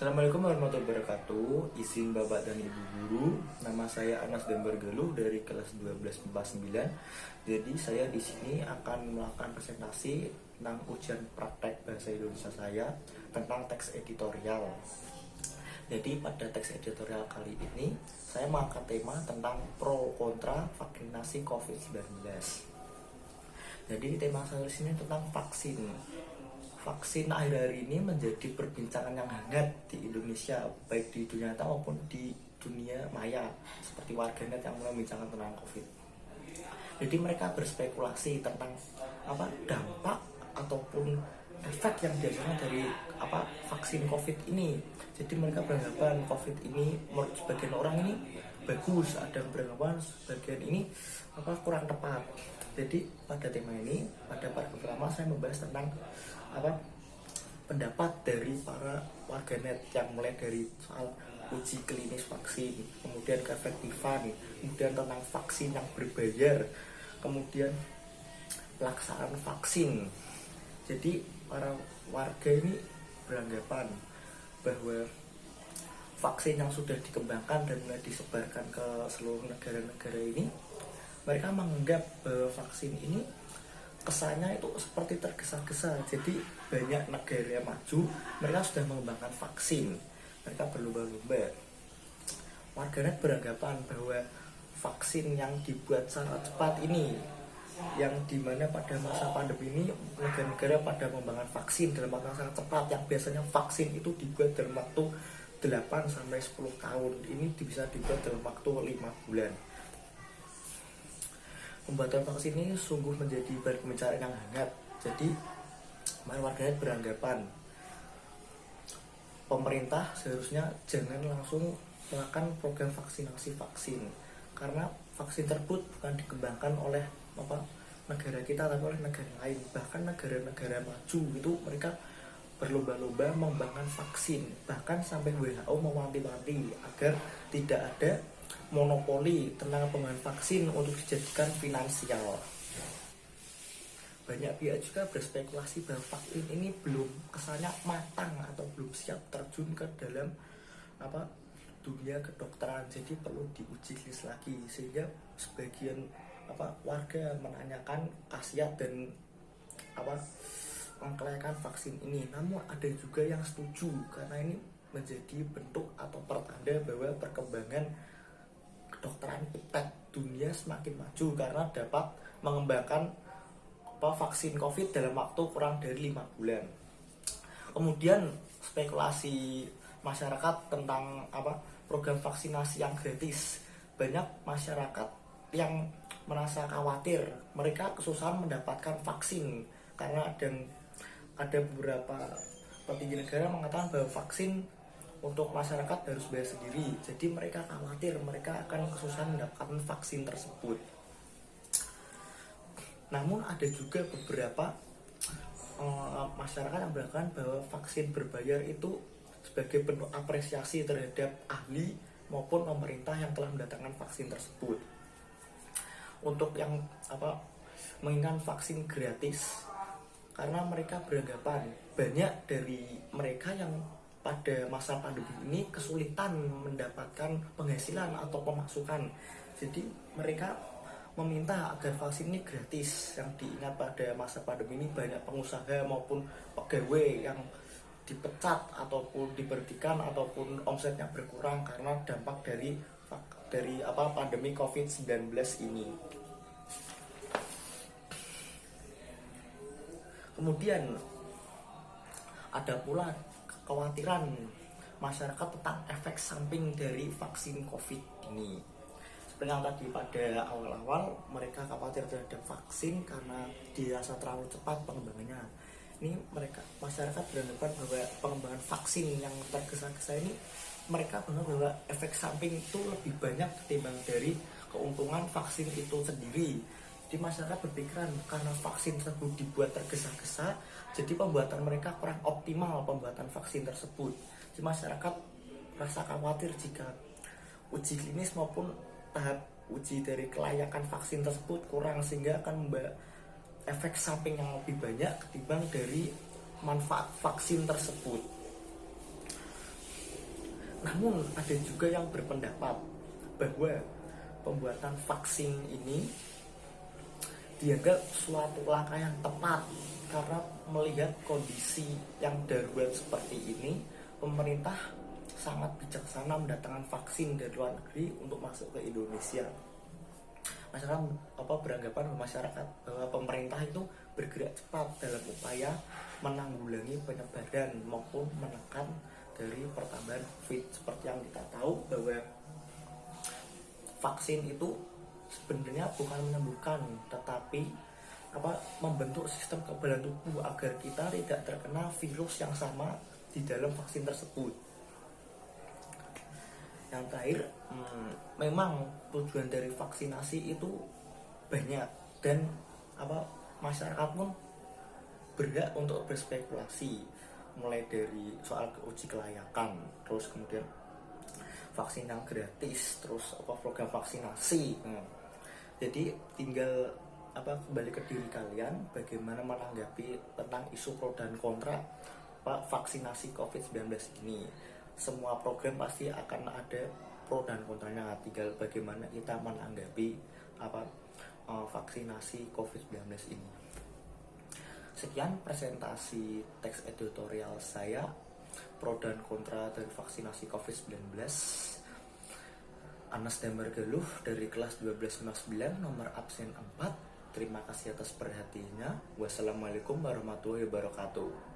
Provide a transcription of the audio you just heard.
Assalamualaikum warahmatullahi wabarakatuh. Izin Bapak dan Ibu Guru, nama saya Anas Dembar Galuh dari kelas 12 MIPA 9. Jadi saya di sini akan melakukan presentasi tentang ujian praktek bahasa Indonesia saya tentang teks editorial. Jadi pada teks editorial kali ini saya mengangkat tema tentang pro kontra vaksinasi COVID-19. Jadi tema saya di sini tentang vaksin. Vaksin akhir-akhir ini menjadi perbincangan yang hangat di Indonesia, baik di dunia nyata maupun di dunia maya, seperti warganet yang mulai membincangkan tentang COVID. Jadi mereka berspekulasi tentang dampak ataupun efek yang biasanya dari vaksin COVID ini. Jadi mereka beranggapan COVID ini menurut sebagian orang ini bagus, ada yang beranggapan sebagian ini kurang tepat. Jadi pada tema ini, pada paragraf pertama saya membahas tentang pendapat dari para warganet yang mulai dari soal uji klinis vaksin, kemudian keefektifan, kemudian tentang vaksin yang berbayar, kemudian pelaksanaan vaksin. Jadi para warga ini beranggapan bahwa vaksin yang sudah dikembangkan dan mulai disebarkan ke seluruh negara-negara ini, mereka menganggap bahwa vaksin ini kesannya itu seperti tergesa-gesa. Jadi banyak negara maju mereka sudah mengembangkan vaksin, mereka berlomba-lomba. Warganet beranggapan bahwa vaksin yang dibuat sangat cepat ini, yang dimana pada masa pandemi ini negara-negara pada mengembangkan vaksin dalam waktu yang sangat cepat, yang biasanya vaksin itu dibuat dalam waktu 8-10 tahun, ini bisa dibuat dalam waktu 5 bulan. Pembuatan vaksin ini sungguh menjadi bahan pembicaraan yang hangat. Jadi warganet beranggapan pemerintah seharusnya jangan langsung melakukan program vaksinasi vaksin, karena vaksin tersebut bukan dikembangkan oleh negara kita tapi oleh negara lain. Bahkan negara-negara maju itu mereka berlomba-lomba mengembangkan vaksin, bahkan sampai WHO mewanti-wanti agar tidak ada monopoli tentang pengembangan vaksin untuk dijadikan finansial. Banyak pihak juga berspekulasi bahwa vaksin ini belum kesannya matang atau belum siap terjun ke dalam dunia kedokteran, jadi perlu diuji klinis lagi, sehingga sebagian warga menanyakan khasiat dan mengklaimkan vaksin ini. Namun ada juga yang setuju karena ini menjadi bentuk atau pertanda bahwa perkembangan kedokteran kita dunia semakin maju karena dapat mengembangkan vaksin COVID dalam waktu kurang dari 5 bulan. Kemudian spekulasi masyarakat tentang program vaksinasi yang gratis. Banyak masyarakat yang merasa khawatir, mereka kesusahan mendapatkan vaksin karena ada beberapa petinggi negara mengatakan bahwa vaksin untuk masyarakat harus bayar sendiri. Jadi mereka khawatir mereka akan kesusahan mendapatkan vaksin tersebut. Namun ada juga beberapa masyarakat yang beranggapan bahwa vaksin berbayar itu sebagai bentuk apresiasi terhadap ahli maupun pemerintah yang telah mendatangkan vaksin tersebut. Untuk yang menginginkan vaksin gratis, karena mereka beranggapan banyak dari mereka yang pada masa pandemi ini kesulitan mendapatkan penghasilan atau pemasukan. Jadi mereka meminta agar vaksin ini gratis. Yang diingat pada masa pandemi ini banyak pengusaha maupun pegawai yang dipecat ataupun diberhentikan ataupun omsetnya berkurang karena dampak dari pandemi COVID-19 ini. Kemudian ada pula kekhawatiran masyarakat tentang efek samping dari vaksin COVID ini. Seperti yang tadi pada awal-awal mereka khawatir terhadap vaksin karena dirasa terlalu cepat pengembangannya. Ini masyarakat beranggapan bahwa pengembangan vaksin yang tergesa-gesa ini, mereka beranggapan bahwa efek samping itu lebih banyak ketimbang dari keuntungan vaksin itu sendiri. Jadi masyarakat berpikiran karena vaksin tersebut dibuat tergesa-gesa, jadi pembuatan mereka kurang optimal pembuatan vaksin tersebut. Jadi masyarakat merasa khawatir jika uji klinis maupun tahap uji dari kelayakan vaksin tersebut kurang, sehingga akan membawa efek samping yang lebih banyak ketimbang dari manfaat vaksin tersebut. Namun ada juga yang berpendapat bahwa pembuatan vaksin ini dianggap suatu langkah yang tepat karena melihat kondisi yang darurat seperti ini, pemerintah sangat bijaksana mendatangkan vaksin dari luar negeri untuk masuk ke Indonesia. Masyarakat beranggapan masyarakat bahwa pemerintah itu bergerak cepat dalam upaya menanggulangi penyebaran maupun menekan dari pertambahan COVID. Seperti yang kita tahu bahwa vaksin itu sebenarnya bukan menyembuhkan, tetapi membentuk sistem kekebalan tubuh agar kita tidak terkena virus yang sama di dalam vaksin tersebut. Yang terakhir, memang tujuan dari vaksinasi itu banyak dan masyarakat pun berhak untuk berspekulasi, mulai dari soal uji kelayakan, terus kemudian vaksin yang gratis, terus program vaksinasi. Jadi tinggal kembali ke diri kalian bagaimana menanggapi tentang isu pro dan kontra vaksinasi COVID-19 ini. Semua program pasti akan ada pro dan kontranya, tinggal bagaimana kita menanggapi vaksinasi COVID-19 ini. Sekian presentasi teks editorial saya pro dan kontra dari vaksinasi COVID-19. Anas Dembergeluh dari kelas 1259 nomor absen 4. Terima kasih atas perhatiannya. Wassalamualaikum warahmatullahi wabarakatuh.